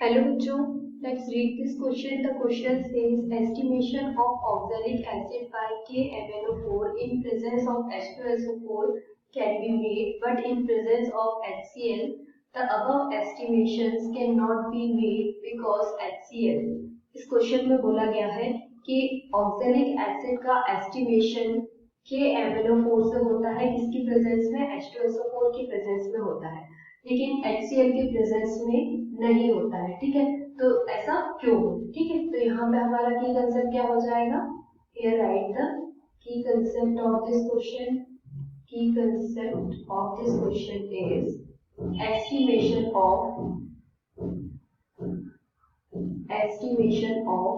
Hello bachcho, let's read this question. The question says estimation of oxalic acid by KMnO4 in presence of H2SO4 can be made, but in presence of HCl, the above estimations cannot be made because HCl. इस question में बोला गया है कि oxalic acid का estimation KMnO4 से होता है, किसकी प्रेजेंस में, H2SO4 की प्रेजेंस में होता है, लेकिन HCl के प्रेजेंस में नहीं होता है। ठीक है, तो ऐसा क्यों हो? ठीक है, तो यहाँ पे हमारा की कंसेप्ट क्या हो जाएगा, here write the key concept of this question. Key concept of this question is estimation of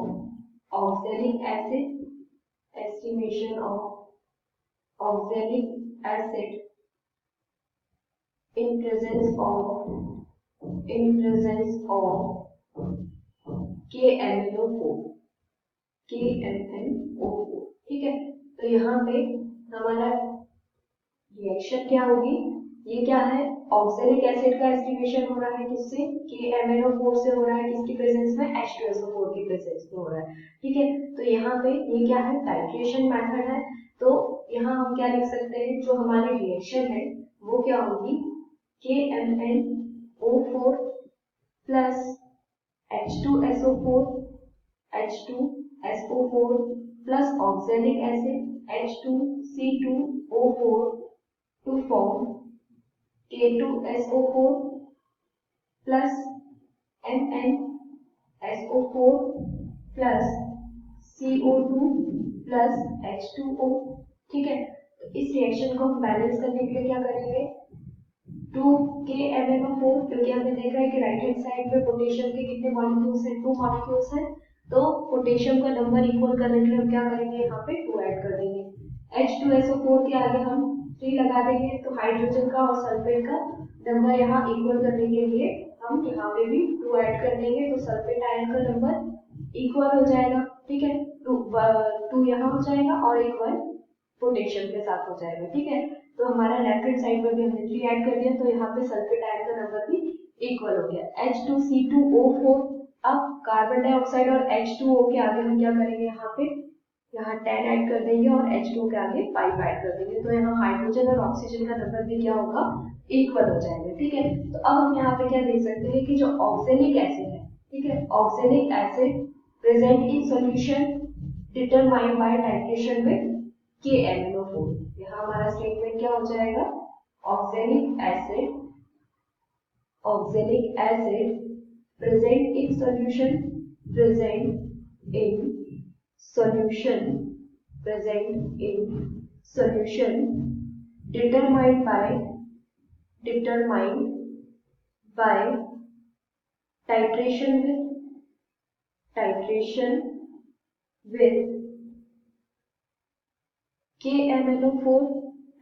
oxalic acid in presence of KMnO4। ठीक है, तो यहाँ पे हमारा रिएक्शन क्या होगी, ये क्या है, ऑक्सैलिक एसिड का एस्टिमेशन हो रहा है किससे, KMnO4 से हो रहा है, किसकी प्रेजेंस में, H2SO4 की प्रेजेंस में हो रहा है। ठीक है, तो यहाँ पे ये क्या है, टाइट्रेशन मेथड है। तो यहाँ हम क्या लिख सकते हैं, जो हमारी रिएक्शन है वो क्या होगी, KMnO4 plus H2SO4 plus oxalic acid H2C2O4 to form K2SO4 plus MnSO4 plus CO2 plus H2O। ठीक है, तो इस रिएक्शन को हम बैलेंस करने के लिए क्या करेंगे, 2KMnO4, क्योंकि हमने देखा है कि राइट हैंड साइड में पोटेशियम के कितने मॉलिक्यूल्स हैं, 2 मॉलिक्यूल्स हैं, तो पोटेशियम का नंबर इक्वल करने के लिए हम क्या करेंगे, यहाँ पे 2 ऐड कर देंगे। H2SO4 के आगे हम 3 लगा देंगे, तो हाइड्रोजन का और सल्फेट का नंबर यहाँ इक्वल करने के लिए हम यहाँ पे भी 2 ऐड कर देंगे, तो सल्फेट आयन का नंबर इक्वल हो जाएगा। ठीक है, 2 यहाँ हो जाएगा और एक 1 पोटेशियम के साथ हो जाएगा। ठीक है, तो हमारा लेफ्ट हैंड साइड में भी हमने 3 ऐड कर दिया, तो यहाँ पे सल्फेट आयन का नंबर भी इक्वल हो गया। H2C2O4, अब कार्बन डाइऑक्साइड और H2O के आगे हम क्या करेंगे, यहाँ 10 ऐड कर देंगे और H2O के आगे 5 ऐड कर देंगे, तो यहाँ हाइड्रोजन और ऑक्सीजन का नंबर भी क्या होगा, इक्वल हो जाएगा। ठीक है, तो अब हम यहाँ पे क्या देख सकते हैं कि जो ऑक्सैलिक एसिड है, ठीक है, oxalic acid present in solution determined by titration with KMnO4। यहाँ हमारा स्टेटमेंट क्या हो जाएगा, oxalic acid present in solution determined by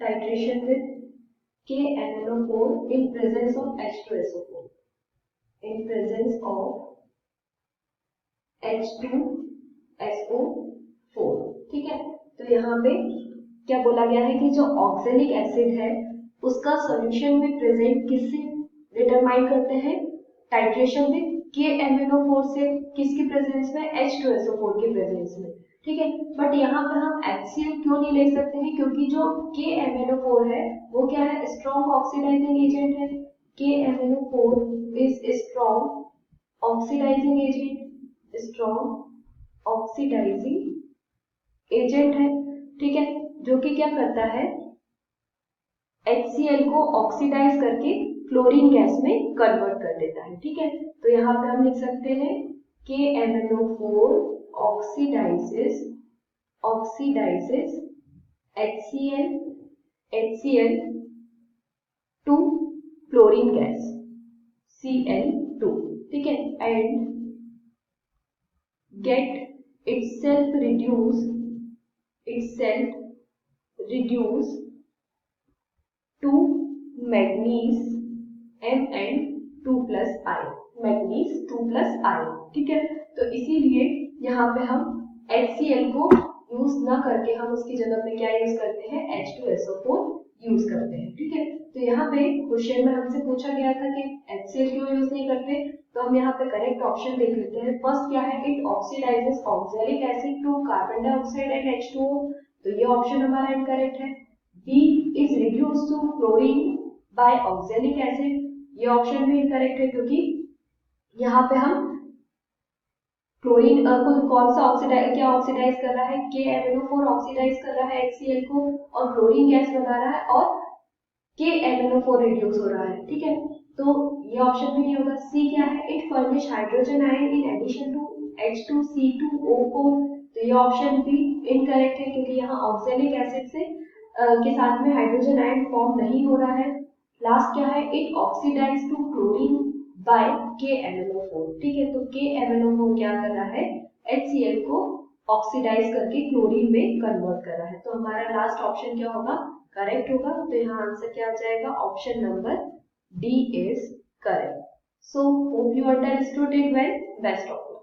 titration with KMnO4 in presence of H2SO4 H2SO4। ठीक है, तो यहाँ पे क्या बोला गया है कि जो ऑक्सैलिक एसिड है उसका सॉल्यूशन में प्रेजेंट किससे डिटरमाइन करते हैं, टाइट्रेशन विद KMnO4 से, किसकी प्रेजेंस में, H2SO4 की प्रेजेंस में। ठीक है, बट यहाँ पर हम HCl क्यों नहीं ले सकते हैं, क्योंकि जो KMnO4 है वो क्या है, स्ट्रॉन्ग ऑक्सीडाइजिंग एजेंट है। KMnO4 is strong oxidising agent है। ठीक है, जो कि क्या करता है, HCl को ऑक्सीडाइज करके क्लोरीन गैस में कन्वर्ट कर देता है। ठीक है, तो यहाँ पे हम लिख सकते हैं KMnO4 oxidises HCl to chlorine gas Cl2। ठीक है, and get itself reduce to manganese Mn2 plus ion, मैग्नीज 2 plus ion। ठीक है, तो इसीलिए यहाँ पे हम HCl को यूज ना करके हम उसकी जगह पे क्या यूज करते हैं, H2SO4 यूज करते हैं। ठीक है, तो यहाँ पे क्वेश्चन में हमसे पूछा गया था कि HCl क्यों यूज नहीं करते, तो तो हम यहाँ पे करेक्ट ऑप्शन देख लेते हैं। फर्स्ट क्या है, it oxidises oxalic acid to carbon dioxide and H2O, तो ये ऑप्शन हमारा इनकरेक्ट है। B is reduce to chlorine by oxalic acid, ये ऑप्शन भी इनकरेक्ट है क्योंकि यहाँ पे हम क्लोरीन को कौन सा ऑक्सीडाइज क्या ऑक्सीडाइज कर रहा है, KMnO4 ऑक्सीडाइज कर रहा है HCl को और क्लोरीन गैस बना रहा है और KMnO4 रिड्यूस हो रहा है, ठीक है, तो ये ऑप्शन भी नहीं होगा। सी क्या है, it furnish hydrogen ion in addition to H2C2O4, तो ये ऑप्शन भी इनकरेक्ट है क्योंकि यहाँ ऑक्सैलिक एसिड से के साथ में हाइड्रोजन आयन फॉर्म नहीं हो रहा है। लास्ट क्या है, it oxidise to chlorine by KMnO4, ठीक है, तो KMnO4 क्या कर रहा है, HCl को ऑक्सीडाइज करके क्लोरीन में कन्वर्ट कर रहा है। तो हमारा लास्ट ऑप्शन क्या होगा, करेक्ट होगा। तो यहाँ आंसर क्या आ जाएगा, option number D is correct. So hope you understood it well, best of luck.